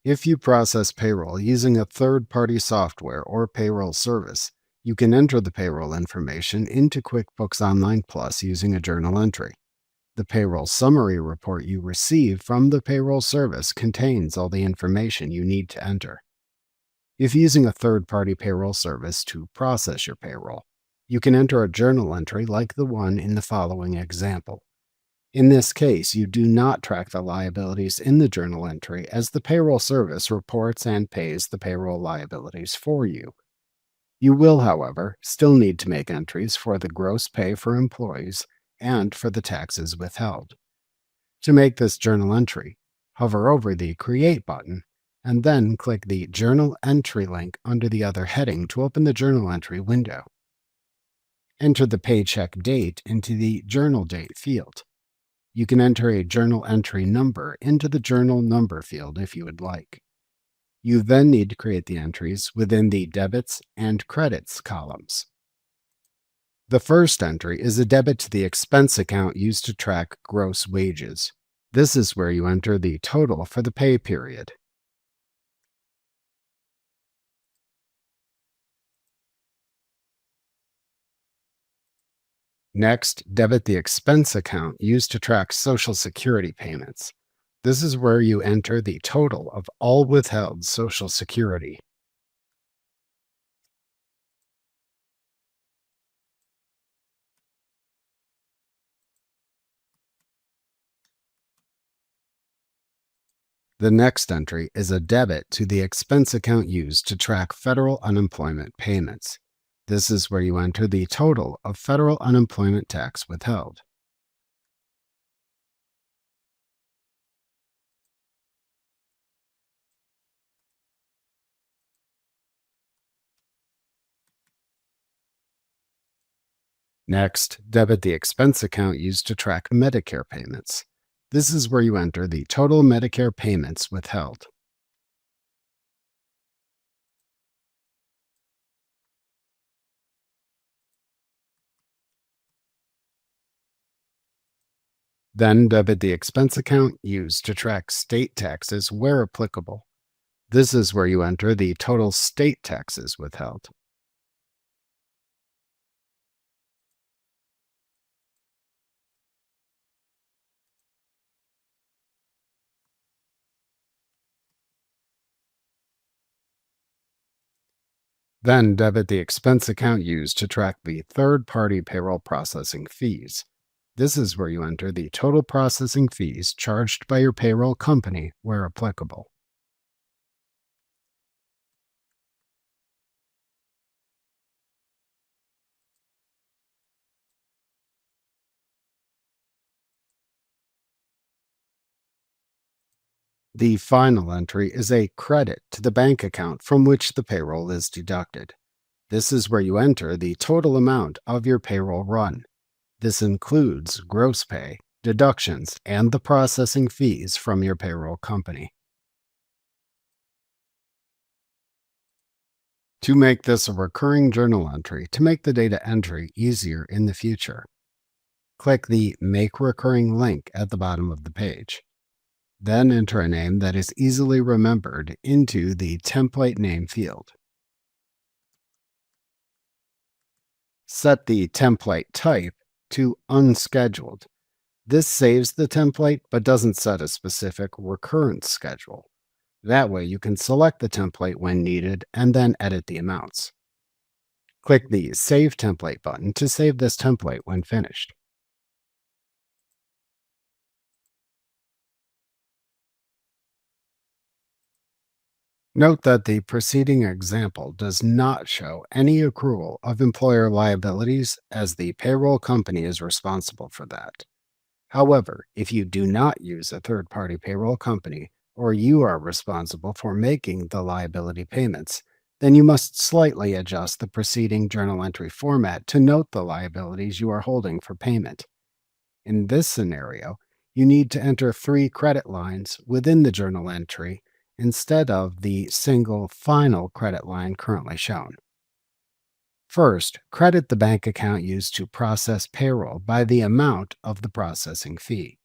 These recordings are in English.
If you process payroll using a third-party software or payroll service, you can enter the payroll information into QuickBooks Online Plus using a journal entry. The payroll summary report you receive from the payroll service contains all the information you need to enter. If using a third-party payroll service to process your payroll, you can enter a journal entry like the one in the following example. In this case, you do not track the liabilities in the journal entry as the payroll service reports and pays the payroll liabilities for you. You will, however, still need to make entries for the gross pay for employees and for the taxes withheld. To make this journal entry, hover over the Create button and then click the Journal Entry link under the other heading to open the journal entry window. Enter the paycheck date into the Journal Date field. You can enter a journal entry number into the journal number field if you would like. You then need to create the entries within the debits and credits columns. The first entry is a debit to the expense account used to track gross wages. This is where you enter the total for the pay period. Next, debit the expense account used to track Social Security payments. This is where you enter the total of all withheld Social Security. The next entry is a debit to the expense account used to track federal unemployment payments. This is where you enter the total of federal unemployment tax withheld. Next, debit the expense account used to track Medicare payments. This is where you enter the total Medicare payments withheld. Then debit the expense account used to track state taxes where applicable. This is where you enter the total state taxes withheld. Then debit the expense account used to track the third-party payroll processing fees. This is where you enter the total processing fees charged by your payroll company where applicable. The final entry is a credit to the bank account from which the payroll is deducted. This is where you enter the total amount of your payroll run. This includes gross pay, deductions, and the processing fees from your payroll company. To make this a recurring journal entry to make the data entry easier in the future, click the Make Recurring link at the bottom of the page. Then enter a name that is easily remembered into the Template Name field. Set the template type to Unscheduled. This saves the template but doesn't set a specific recurrence schedule. That way you can select the template when needed and then edit the amounts. Click the Save Template button to save this template when finished. Note that the preceding example does not show any accrual of employer liabilities as the payroll company is responsible for that. However, if you do not use a third-party payroll company or you are responsible for making the liability payments, then you must slightly adjust the preceding journal entry format to note the liabilities you are holding for payment. In this scenario, you need to enter 3 credit lines within the journal entry instead of the single final credit line currently shown. First, credit the bank account used to process payroll by the amount of the processing fee.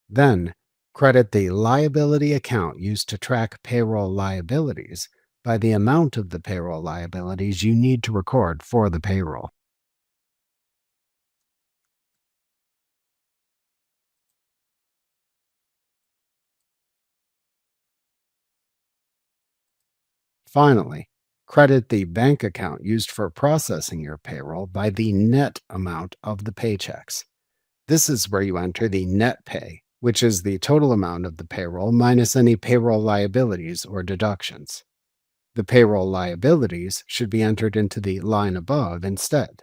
Then, Credit the liability account used to track payroll liabilities by the amount of the payroll liabilities you need to record for the payroll. Finally, credit the bank account used for processing your payroll by the net amount of the paychecks. This is where you enter the net pay, which is the total amount of the payroll minus any payroll liabilities or deductions. The payroll liabilities should be entered into the line above instead.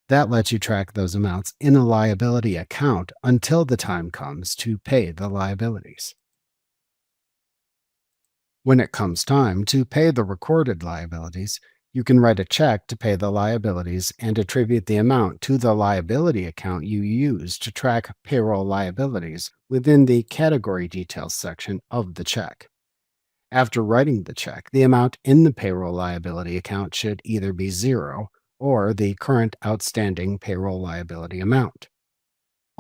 That lets you track those amounts in a liability account until the time comes to pay the liabilities. When it comes time to pay the recorded liabilities, you can write a check to pay the liabilities and attribute the amount to the liability account you use to track payroll liabilities within the category details section of the check. After writing the check, the amount in the payroll liability account should either be zero or the current outstanding payroll liability amount.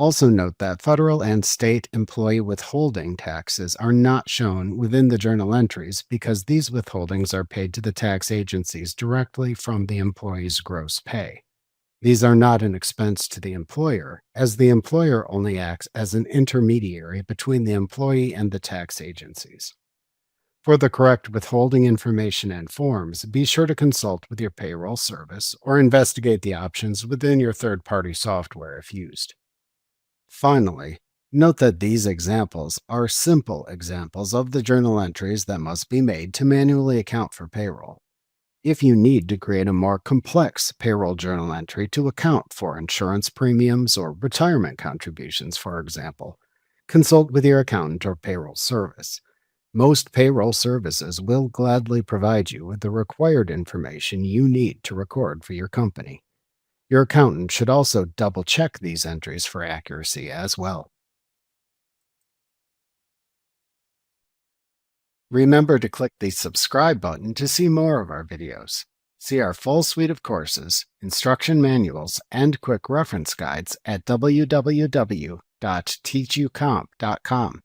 Also note that federal and state employee withholding taxes are not shown within the journal entries because these withholdings are paid to the tax agencies directly from the employee's gross pay. These are not an expense to the employer, as the employer only acts as an intermediary between the employee and the tax agencies. For the correct withholding information and forms, be sure to consult with your payroll service or investigate the options within your third-party software if used. Finally, note that these examples are simple examples of the journal entries that must be made to manually account for payroll. If you need to create a more complex payroll journal entry to account for insurance premiums or retirement contributions, for example, consult with your accountant or payroll service. Most payroll services will gladly provide you with the required information you need to record for your company. Your accountant should also double-check these entries for accuracy as well. Remember to click the subscribe button to see more of our videos. See our full suite of courses, instruction manuals, and quick reference guides at www.teachucomp.com.